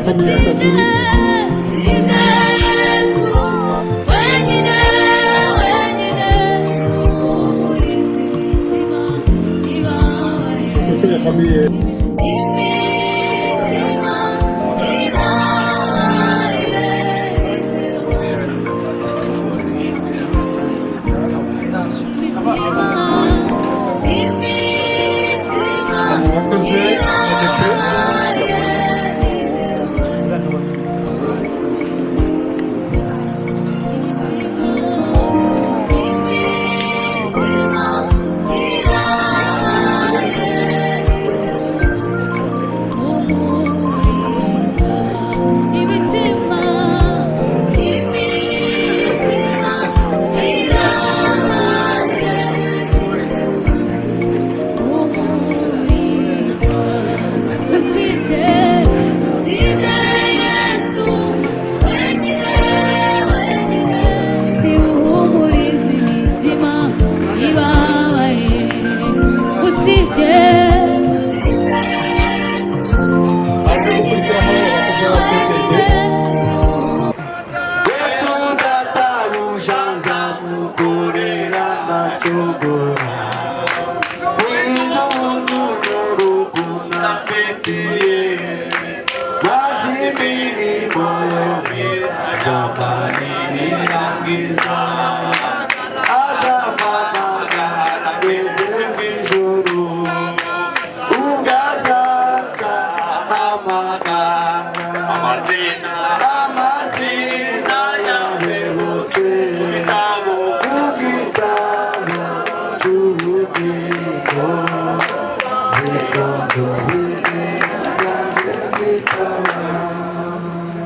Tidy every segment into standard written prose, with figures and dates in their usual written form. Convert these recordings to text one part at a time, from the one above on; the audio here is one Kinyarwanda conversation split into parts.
kamera kazuru familia.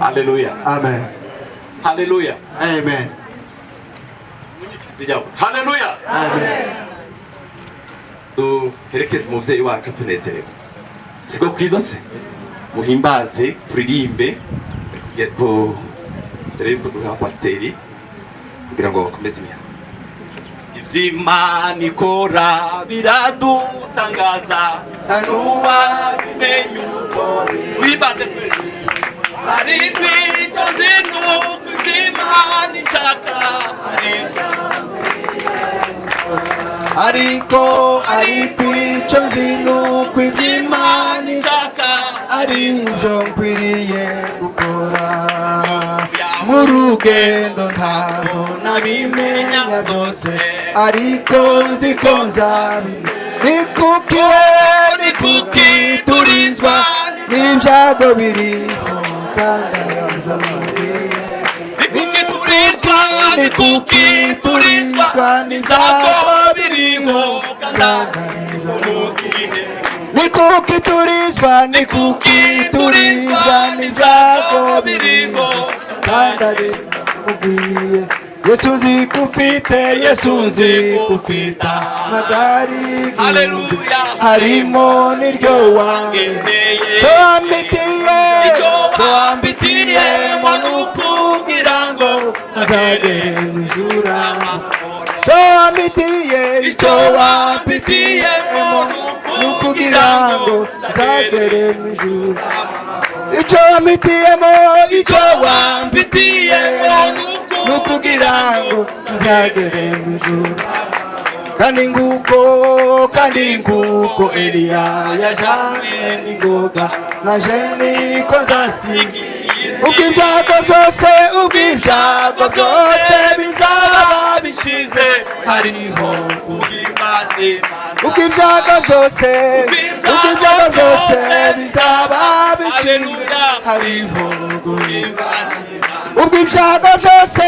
Hallelujah. Amen. Hallelujah. Amen. Hallelujah. Amen. Herekeze umuvyeyi wacu tunezerewe. Siko kwiza se? Muhimbaze, turirimbe ko rero duha pasteri kugira ngo bakomeze imihango. Ivy'Imana ikora biradutangaza, ntanuba bimenye uko wibaze twese. Ariko icyo zino kw'Imana ishaka ariko icyo zino kw'Imana ishaka aribyo nkwiriye gukora mu rugendo ntabwo nabimenya byose ariko nzi ko nzabimenya ni kuki turizwa n'ibyago biriho ni kuki turizwa n'ibyago biriho ni kuki turizwa n'ibyago biriho kandi ari mubwiye Yesu nzi kufite amagari harimo n'iryo wangendeye wambitiye mo nukugira ngo ntazagere mu ijuru wambitiye mo nukugira ngo ntazagere mu ijuru nukugira ngo ntazagere mu ijuru kandi nguko Eliya yajanye n'ingoga naje niko nzasiga ubwo ibyago byose bizaba bishize hariho guhimbaza ubwo ibyago byose bizaba bishize hariho guhimbaza ubwo ibyago byose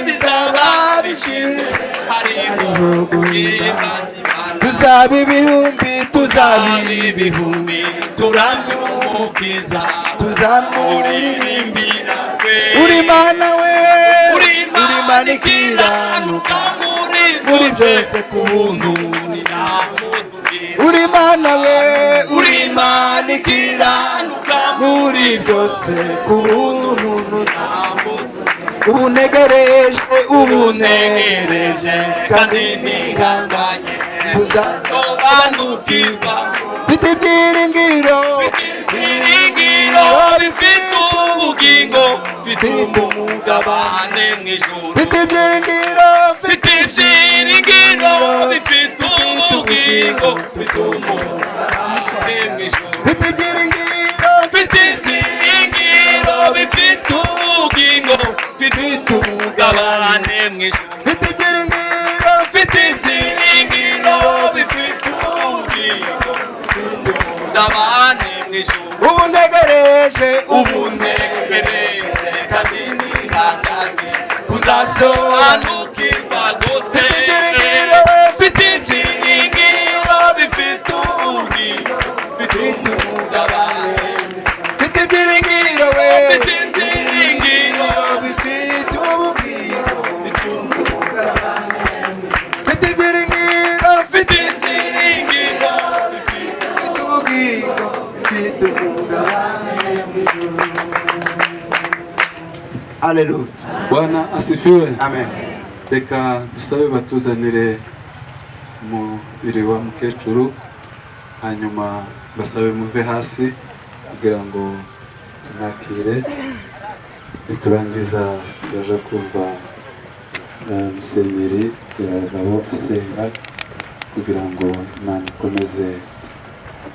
bizaba bishize hariho guhimbaza tuzaba ibihumbi turamye umukiza tuzamuririmbira uri Mana we uri Mana ikiranuka muri byose ku buntu uri Mana we uri Mana ikiranuka muri byose ku buntu ubunegereje kandi nihanganye kuzasobanukirwa mfite ibyiringiro mfite umugabane mw'ijuru, mfite ibyiringiro, mfite ibyiringiro bifite ubugingo, mfite umugabane mw'ijuru, mfite ibyiringiro, mfite ibyiringiro bifite ubugingo, mfite umugabane mw'ijuru, mfite ibyiringiro, mfite ibyiringiro bifite ubugingo, mfite umugabane mw'ijuru. ubu ntegereje, ubu ntegereje kandi nihanganye kuzasobanukirwa rwose. mfite ibyiringiro, mfite ibyiringiro bifite ubugingo, bifite umugabane, mfite ibyiringiro, mfite ibyiringiro bifite ubugingo, bifite umugabane, mfite ibyiringiro, mfite ibyiringiro bifite ubugingo, bifite umugabane. Haleluya. Bwana asifiwe. Amen. Reka dusabe batuzanire umubiri wa mukecuru, hanyuma basabe muve hasi kugira ngo tumwakire. Niturangiza turaja kumva musenyeri Byabagabo asenga kugira ngo Imana ikomeze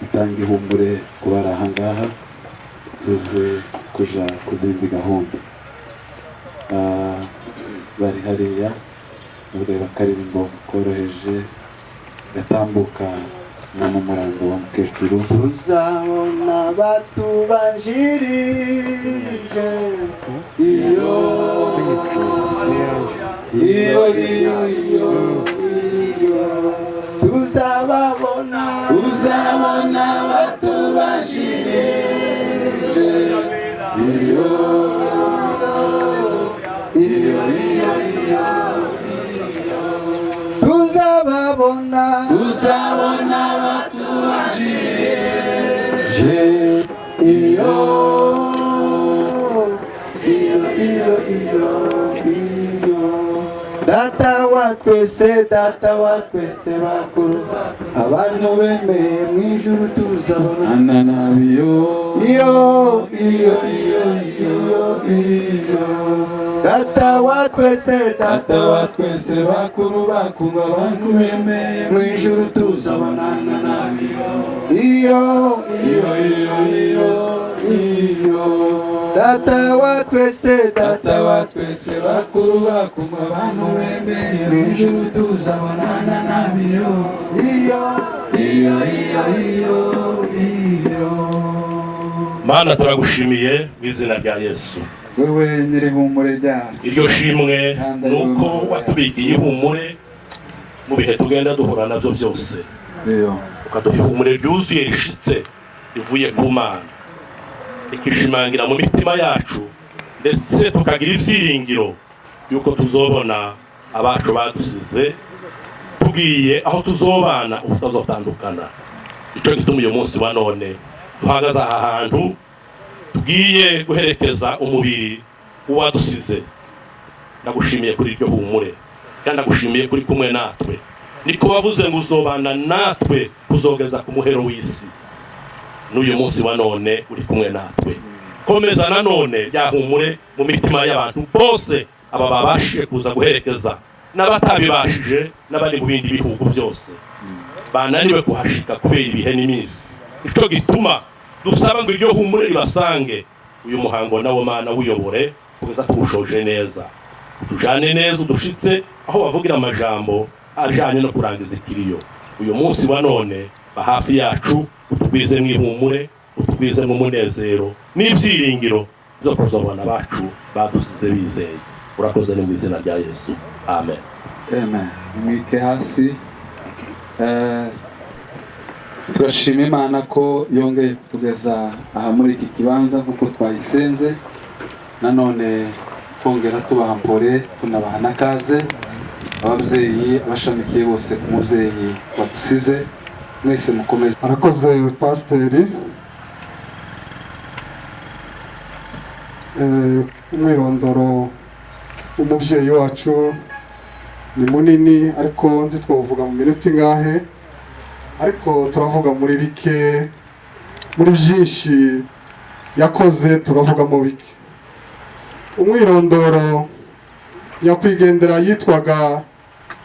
itange ihumure ku bari aha ngaha, tuze kuja ku zindi gahunda. Bari hariya ureba akaririmbo koroheje gatambuka no mu murango wa mukecuru. Tuzabona batubanjirije iyo tuzababona batubanjirije iyo tuzababona batubanjirije iyo data wa twese bakuru, abantu bemeye mu ijuru tuzabona Ananabiyo iyo data wa twese bakuru bakuba abantu bemeye mu ijuru tuzabonana nawe iyo data wa twese bakuru bakuba abantu bemeye mu ijuru tuzabonana nawe iyo Mana turagushimiye mu izina rya Yesu. wewe nyirihumure ryacu. Iryo shimwe nuko watubikiye ihumure mu bihe tugenda duhura nabyo byose, ukaduha ihumure ryuzuye rishitse rivuye ku Mana, ikishimangira mu mitima yacu, ndetse tukagira ibyiringiro yuko tuzobona abacu badusize tugiye aho tuzobana utazotandukana. Icyo gituma uyu munsi wa none duhagaze aha hantu tugiye guherekeza umubiri uwadusize. Ndagushimiye kuri iryo humure, kandi ndagushimiye kuri kumwe natwe. Niko wavuze ngo uzobana natwe kuzogeza ku muhero w'isi. N'uyu munsi wa none uri kumwe natwe. Komeza nanone ryahumure mu mitima y'abantu bose aba babashije kuza guherekeza, n'abatabibashije n'abari mu bindi bihugu byose bananiwe kuhashika kubera ibihe n'iminsi. Icyo gituma dusaba ngo iryo humure ribasange. Uyu muhango nawo Mana wiyobore kugeza tuwushoje neza, tujane neza udushitse aho bavugira amajambo ajanye no kurangiza ikiriyo. Uyu munsi wa none ba hafi yacu, utugwize mu ihumure, utugwize mu munezero n'ibyiringiro byo kuzobona bacu badusize bizeye. Urakoze ni mu izina rya Yesu, amen. Amen. Mwike hasi. Turashima Imana ko yongeye kutugeza aha muri iki kibanza kuko twayisenze. Nanone kongera tubaha mpore, tunabaha n'akaze ababyeyi abashamikiye bose ku mubyeyi wadusize. Mwese mukomeze. Arakoze pasiteri. Umwirondoro umubyeyi wacu ni munini, ariko nzi twavuga mu minota ingahe, ariko turavuga muri bike, muri byinshi yakoze turavuga mu bike. umwirondoro nyakwigendera yitwaga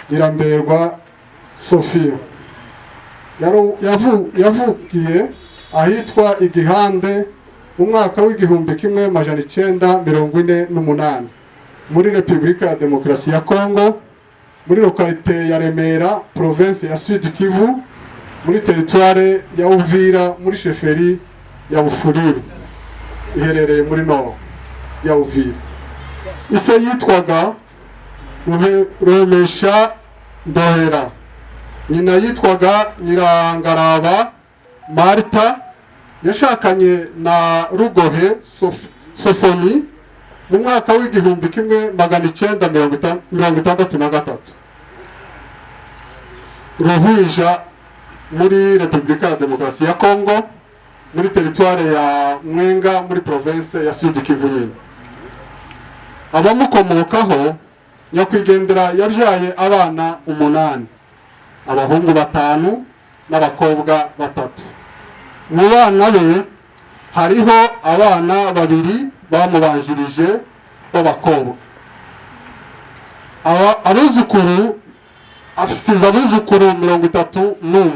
Nyiramberwa Sophie. Yavukiye ahitwa Igihande mu mwaka w'igihumbi kimwe majana 948 muri Repubulika ya Demokarasi ya Kongo, muri lokalite ya Remera, province ya Sud Kivu, muri territoire ya Uvira, muri sheferi ya Bufuliri iherereye muri Nord ya Uvira. Ise yitwaga Ruhemesha Ndohera, nyina yitwaga Nyirangaraba Marta, yashakanye na Rugohe Sofoni mu mwaka w'igihumbi kimwe magana 963. Ruhwija muri Repubulika ya Demokarasi ya Kongo, muri territoire ya Mwenga, muri province ya Sud Kivu. Abamukomokaho, nyakwigendera yabyaye abana 8, abahungu 5 n'abakobwa 3. Mu bana be hariho abana 2 bamubanjirije b'abakobwa. Abuzukuru afisiza abuzukuru 31,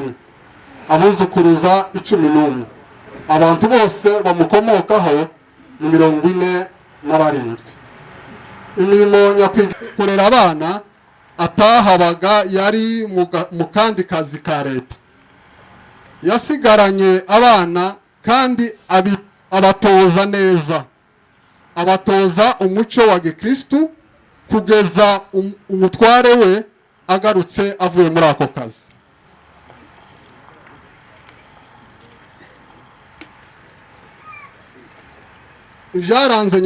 abuzukuruza 11. Abantu bose bamukomokaho ni 47. Imirimo nyakwikorera abana atahabaga yari mu kandi kazi ka leta. Yasigaranye abana kandi abatoza neza, abatoza umuco wa Gikristu kugeza umutware we agarutse avuye muri ako kazi. Ibyaranze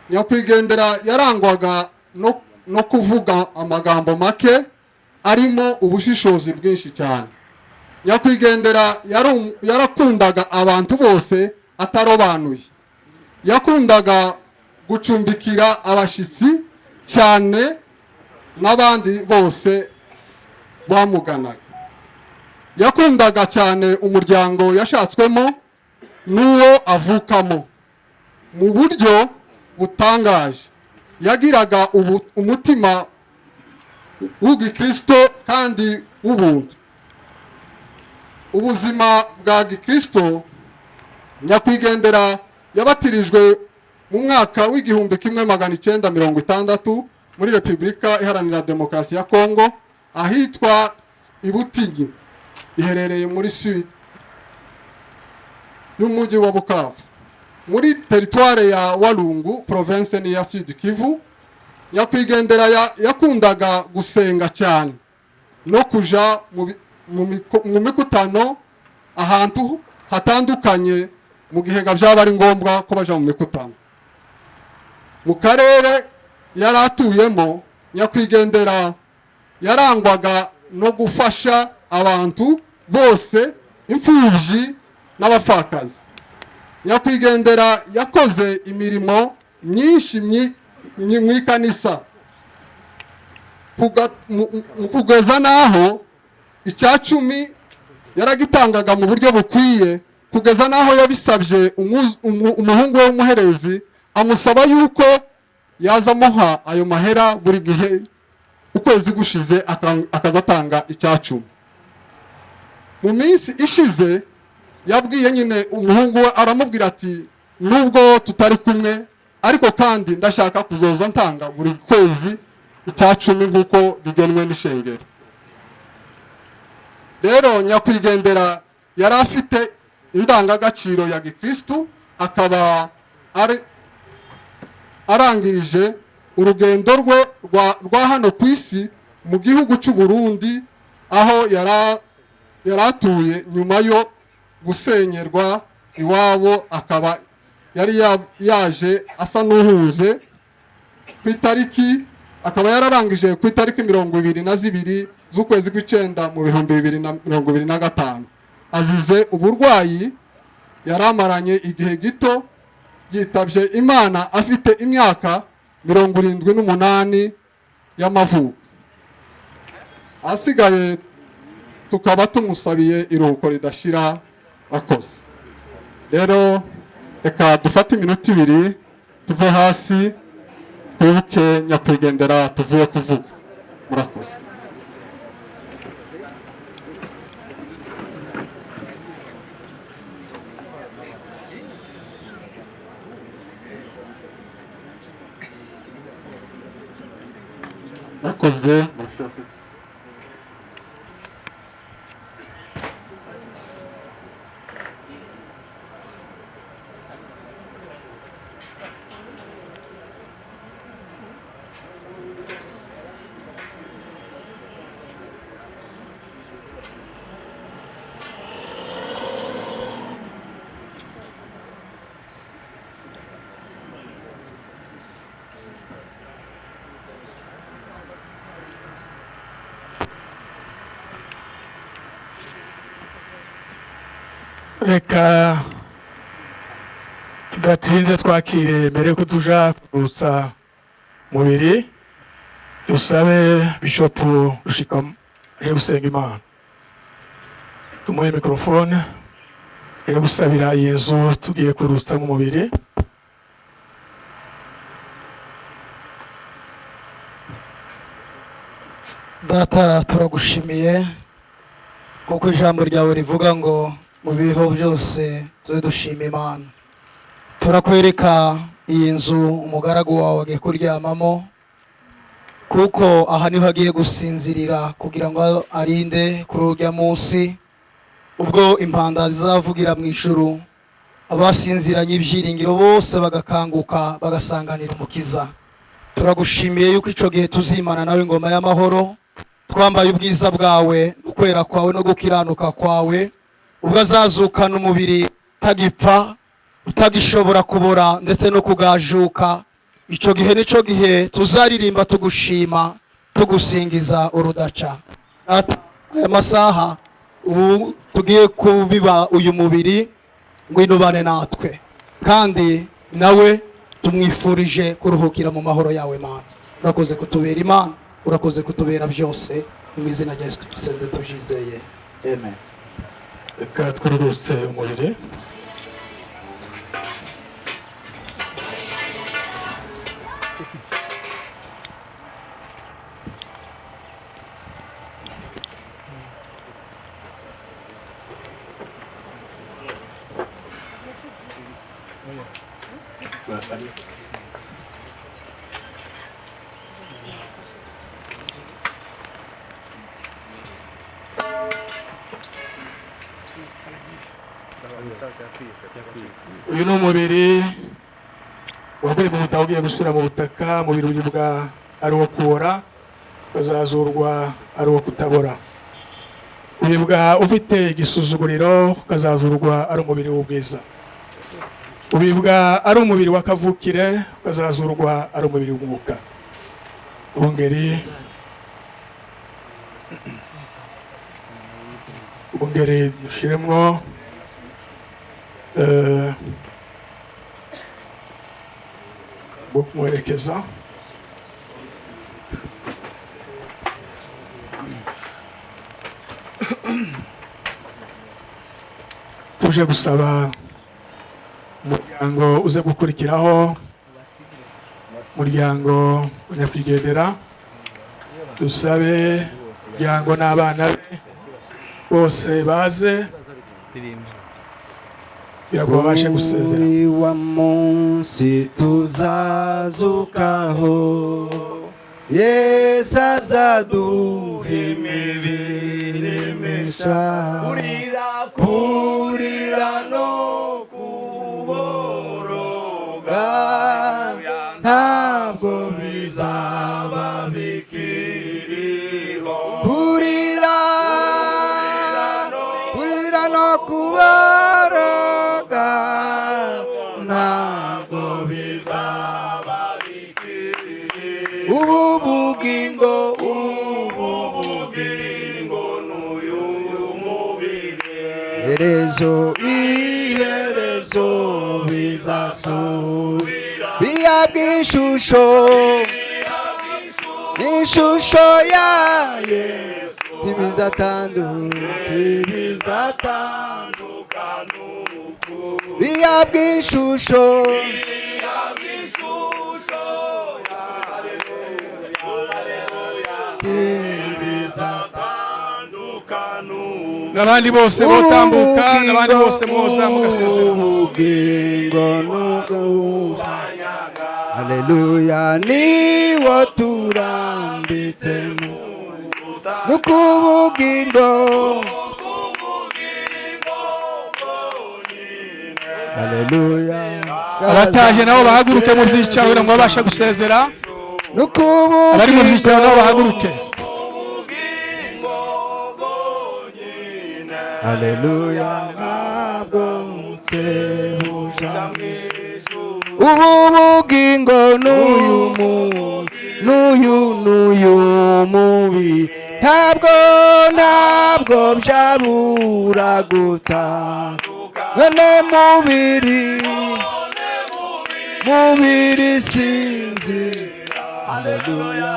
nyakwigendera yarangwaga no kuvuga amagambo make arimo ubushishozi bwinshi cyane. Nyakwigendera yarakundaga abantu bose atarobanuye. Yakundaga gucumbikira abashitsi cyane n'abandi bose bamuganaga. Yakundaga cyane umuryango yashatswemo n'uwo avukamo mu buryo butangaje. Yagiraga umutima w'Igikristo kandi w'ubuntu. Ubuzima bwa Gikristo, nyakwigendera yabatirijwe mu mwaka w'igihumbi kimwe magana 960 muri Repubulika Iharanira Demokarasi ya Kongo, ahitwa Ibutinyi, iherereye muri sud y'umujyi wa Bukavu, muri territoire ya Walungu, province ni ya Sud Kivu. Nyakwigendera yakundaga gusenga cyane no kuja mu mikutano ahantu hatandukanye mu gihe byaba ari ngombwa ko baja mu mikutano. Mu karere yaratuyemo, nyakwigendera yarangwaga no gufasha abantu bose, imfubyi n'abapfakazi. Nyakwigendera yakoze imirimo myinshi mu ikanisa kugeza naho icyacumi yaragitangaga mu buryo bukwiye, kugeza naho yabisabye umuhungu we w'umuherezi amusaba yuko yazamuha ayo mahera buri gihe ukwezi gushize akazatanga icyacumi. Mu minsi ishize yabwiye nyine umuhungu we, aramubwira ati nubwo tutari kumwe ariko kandi ndashaka kuzoza ntanga buri kwezi icyacumi nk'uko bigenwe n'ishengero. Rero nyakwigendera yari afite indangagaciro ya Gikristu, akaba arangirije urugendo rwe rwa hano ku isi mu gihugu cy'u Burundi, aho yaratuye nyuma yo gusenyerwa iwabo. Akaba yari yaje asa n'uhuze ku itariki, akaba yararangije ku itariki 22 z'ukwezi kw'Icyenda mu 2025, azize uburwayi yaramaranye igihe gito, yitabye Imana afite imyaka 78 y'amavuko. Asigaye tukaba tumusabiye iruhuko ridashira akoze. Rero reka dufate iminota 2 tuve hasi twibuke nyakwigendera tuvuye kuvuga. Murakoze. Murakoze. Reka tudatinze twakire mbere ko tuja kurutsa mubiri dusabe Bishop Rushikam aje gusenga Imana. Tumuhe mikrofone aje gusabira iyi nzu tugiye kurutsa mu mubiri. Data turagushimiye kuko ijambo ryawe rivuga ngo mu biho byose tuze dushima Imana. Turakwereka iyi nzu umugaragu wawe agiye kuryamamo, kuko aha niho agiye gusinzirira kugira ngo arinde kuri urya munsi ubwo impanda zizavugira mu ijuru, abasinziranye ibyiringiro bose bagakanguka bagasanganira umukiza. Turagushimiye yuko ico gihe tuzimana nawe ingoma y'amahoro, twambaye ubwiza bwawe ukwera kwawe no gukiranuka kwawe, ubwo azazukana umubiri utagipfa utagishobora kubora ndetse no kugajuka. Ico gihe nico gihe tuzaririmba tugushima tugusingiza urudaca. Aya masaha ubu tugiye kubiba uyu mubiri ngwino bane natwe, kandi nawe tumwifurije kuruhukira mu mahoro yawe Mana. Urakoze kutubera Imana, urakoze kutubera byose, mu izina rya Yesu tubisenze tubyizeye, amen. Reka twururutse umubiri. Uyu ni umubiri wavuye mu butaka ugiye gusubira mu butaka. Umubiri uribwa ari uwo kubora, ukazazurwa ari uwo kutabora. Uribwa ufite igisuzuguriro, ukazazurwa ari umubiri w'ubwiza. Uribwa ari umubiri w'akavukire, ukazazurwa ari umubiri w'umwuka. Ubungeri dushiremwo bwo kumwerekeza. Tuje gusaba umuryango uze gukurikiraho, umuryango nyakwigendera, dusabe umuryango n'abana be bose baze kugira ngo babashe gusezera. Muri wa munsi tuzazukaho, Yesu azaduha imibiri misha, kurira no kuboroga ntabwo bizaba bikiriho. Kurira no kuboroga ntabwo bizaba bikiriho. Ubu bugingo n'uyu mubiri, iherezo bizasubira, bihabwa ishusho ya Yesu, ntibizatandukana, bihabwa ishusho n'abandi bose botambuka n'abandi bose muza mugasezera ubugingo haleluya niwo turambitsemo n'ukubugingo haleluya abataje nabo bahaguruke mu byicaro kugira ngo babashe gusezera n'ukubugingo abari mu byicaro nabo bahaguruke haleluya ntabwo nsebuja ubu bugingo n'uyu mubi ntabwo byabura gutandukana mubiri sinzi haleluya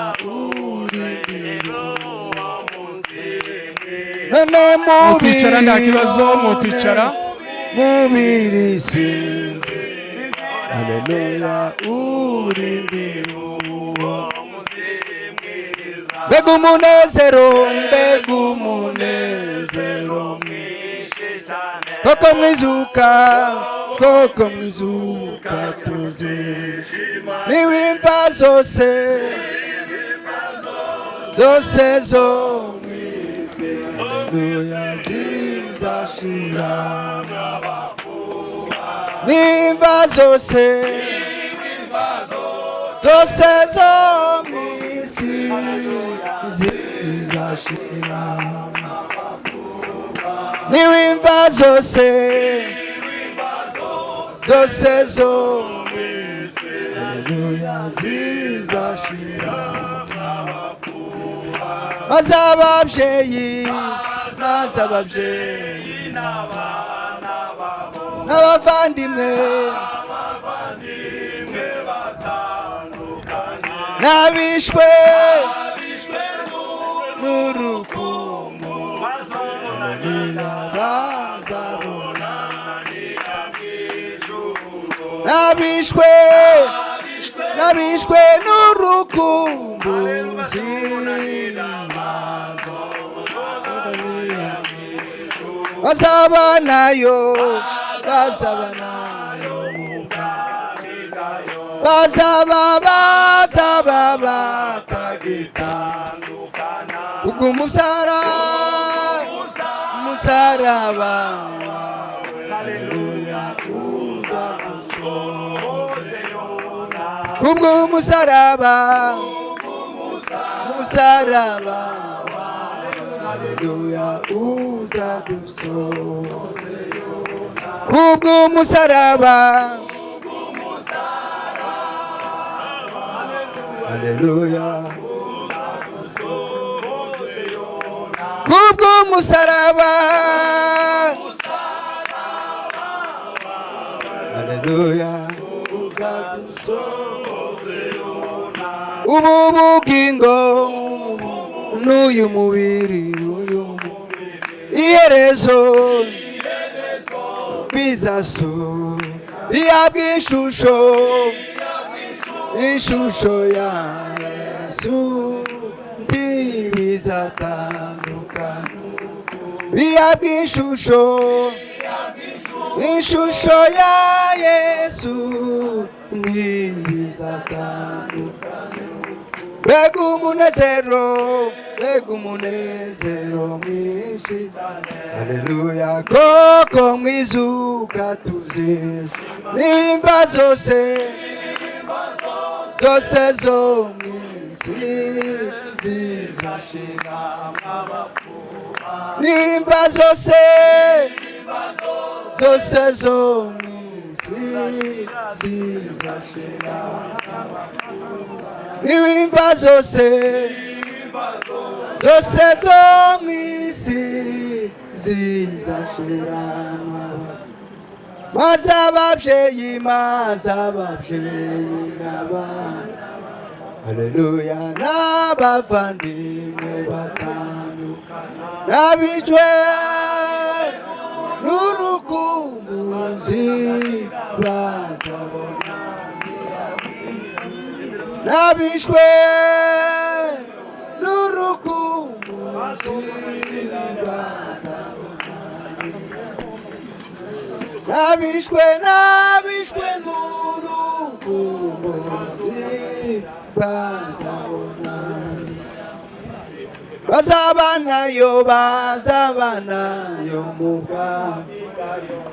mukwicara nta kibazo mukwicara mubiri sinzi haleluya urindiro mbega umunezero mwinshi cyane koko mwizuka tuzishima niwimva zose zo mwisi haleluya zizashira nimva zose zo mwisi zizashira niwimva zose zo mwisi haleluya zizashira maze ababyeyi n'abavandimwe n'abishwe n'urukundo bazabona n'abishwe n'urukundo bazabanayo bazaba batagitandukana ubwo umusaraba haleluya ubwo umusaraba haleluya uzadusoze ubwo umusaraba haleluya kubwo umusaraba haleluya ubu bugingo n'uyu mubiri iherezo bihabwa ishusho ya Yesu ntibizatandukana bihabwa ishusho ya Yesu ntibizatandukana mbega umunezero mwinshi haleluya koko mwizuka tuzishima nimba zose zo mwisi zizashira nimba zose zo mwisi zizashira nimba zose zo mwisi zizashira maze ababyeyi n'abana haleluya n'abavandimwe batandukana n'abishwe n'urukumbuzi bazabona n'abishwe n'urukumbuzi bazabona nabishwe n'urukumbuzi bazabanayo mu bwami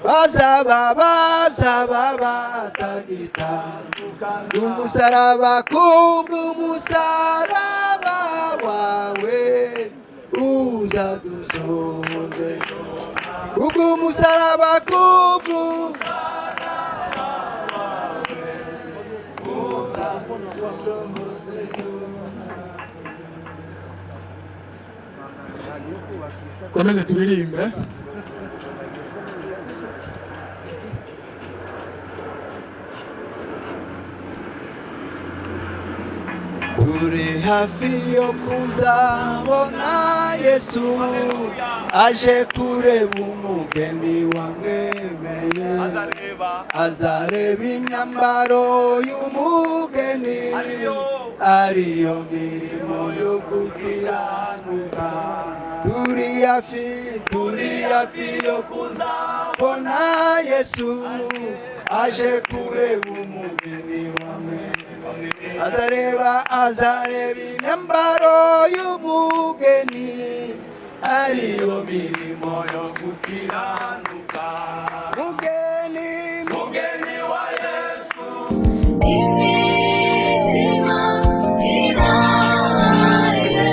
bazaba batagitandukana umusaraba kubw'umusaraba wawe uzadusohoze kubw'umusaraba komeze turirimbe. turi hafi yo kuzabona Yesu aje kureba umugeni wamwemeye azareba imyambaro y'umugeni ariyo mirimo yo gukiranuka turi hafi yo kuzabona Yesu aje kureba umugeni wamwemeye azareba imyambaro y'umugeni ariyo mirimo yo gukiranuka mugeni wa Yesu imitima iraye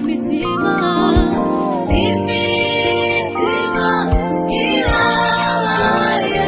imitima iraye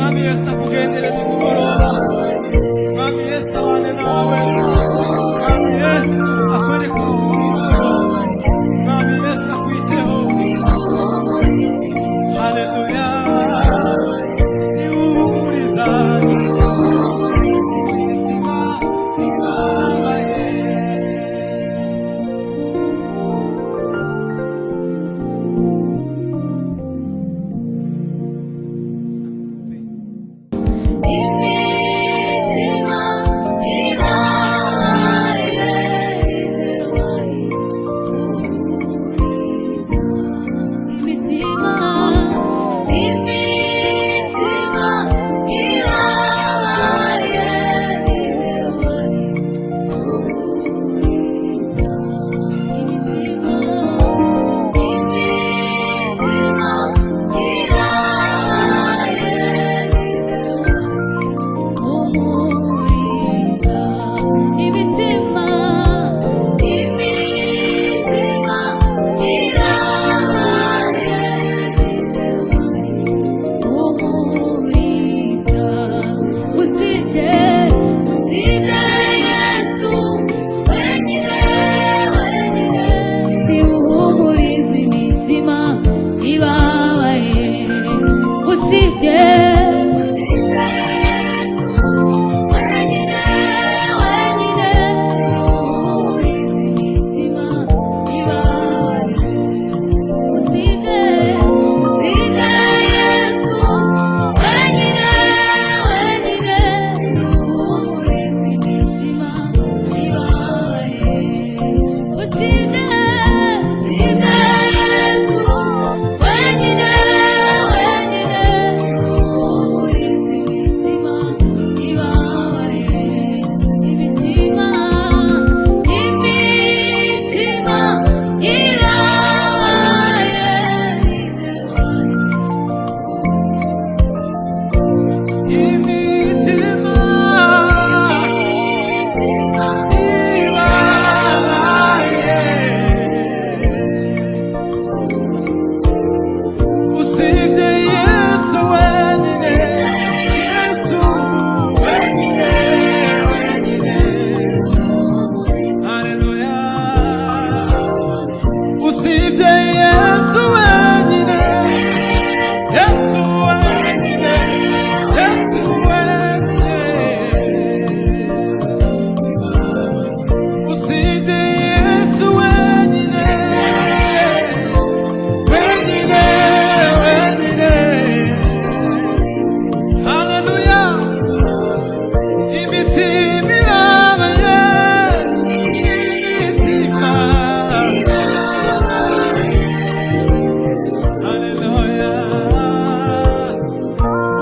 Mwami Yesu akugendere nimugoroba. Mwami Yesu abane nawe. Mwami Yesu akwereke urukundo. Mwami Yesu akwiteho. Haleluya. Niwuhumuriza.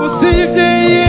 Usibye